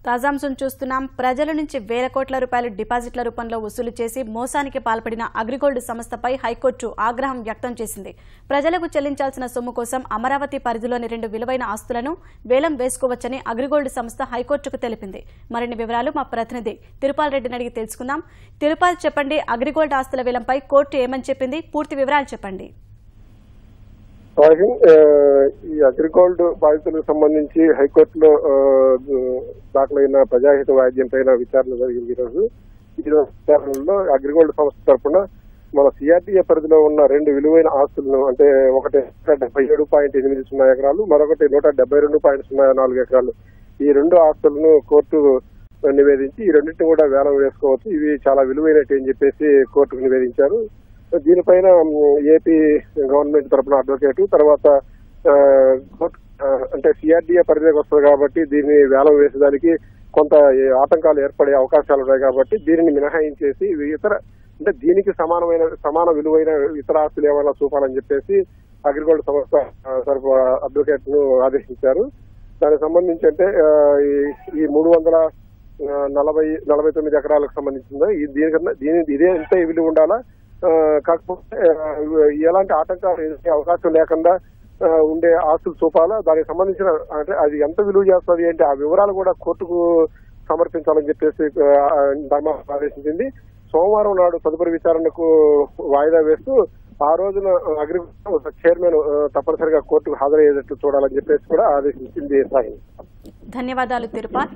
తాజాంశం చూస్తున్నాం. ప్రజల నుంచి వేల కోట్ల రూపాయలు డిపాజిట్ల రూపంలో వసూలు చేసి మోసానికి పాల్పడిన అగ్రిగోల్డ్ సంస్థపై హైకోర్టు ఆగ్రహం వ్యక్తం చేసింది. ప్రజలకు చెల్లించాల్సిన సొమ్ము కోసం అమరావతి పరిధిలోని 2 విలువైన ఆస్తులను వేలం వేసుకోవచ్చని అగ్రిగోల్డ్ సంస్థ హైకోర్టుకు తెలిపింది. మరిన్ని వివరాలు మా ప్రతినిధి తిరుపాల్ రెడ్డిని అడిగి తెలుసుకుందాం. తిరుపాల్, చెప్పండి, అగ్రిగోల్డ్ ఆస్తుల వేలంపై కోర్టు ఏమని చెప్పింది? పూర్తి వివరాలు చెప్పండి. ఈ అగ్రిగోల్డ్ బాధితులకు సంబంధించి హైకోర్టులో దాఖలైన ప్రజాహిత వాయిద్యం పైన విచారణ జరిగింది. ఈ రోజు విచారణలో అగ్రిగోల్డ్ సంస్థ తరఫున మన సిఆర్టీఏ పరిధిలో ఉన్న 2 విలువైన ఆస్తులను, అంటే ఒకటి 77.80 ఎకరాలు, మరొకటి 172.04 ఎకరాలు, ఈ 2 ఆస్తులను కోర్టు నివేదించి ఈ రెండింటిని కూడా వేలం వేసుకోవచ్చు, ఇవి చాలా విలువైనట్టు అని చెప్పేసి కోర్టుకు నివేదించారు. దీనిపైన ఏపీ గవర్నమెంట్ తరఫున అడ్వకేటు, తర్వాత అంటే సిఆర్డీఏ పరిధిలోకి వస్తుంది కాబట్టి దీన్ని వేలం వేసేదానికి కొంత ఆటంకాలు ఏర్పడే అవకాశాలు ఉన్నాయి కాబట్టి దీనిని మినహాయించేసి ఇతర, అంటే దీనికి సమాన విలువైన ఇతర ఆస్తులు ఏమైనా చూపాలని చెప్పేసి అగ్రిగోల్డ్ సంస్థ తరఫు అడ్వకేట్ ను ఆదేశించారు. దానికి సంబంధించి అంటే ఈ 349 ఎకరాలకు సంబంధించింది. ఇదే ఎంత విలువ ఉండాలా, కాకపోతే ఎలాంటి ఆటంకాలు ఎదుర్కొనే అవకాశం లేకుండా ఉండే ఆస్తులు చూపాలా, దానికి సంబంధించిన అంటే అది ఎంత విలువ చేస్తుంది అంటే ఆ వివరాలు కూడా కోర్టుకు సమర్పించాలని చెప్పేసి ధర్మాసనం ఆదేశించింది. సోమవారం నాడు తదుపరి విచారణకు వాయిదా వేస్తూ ఆ రోజున అగ్రిగోల్డ్ చైర్మన్ తప్పనిసరిగా కోర్టుకు హాజరయ్యేటట్టు చూడాలని చెప్పేసి కూడా ఆదేశించింది. ధన్యవాదాలు తిరుపాల్.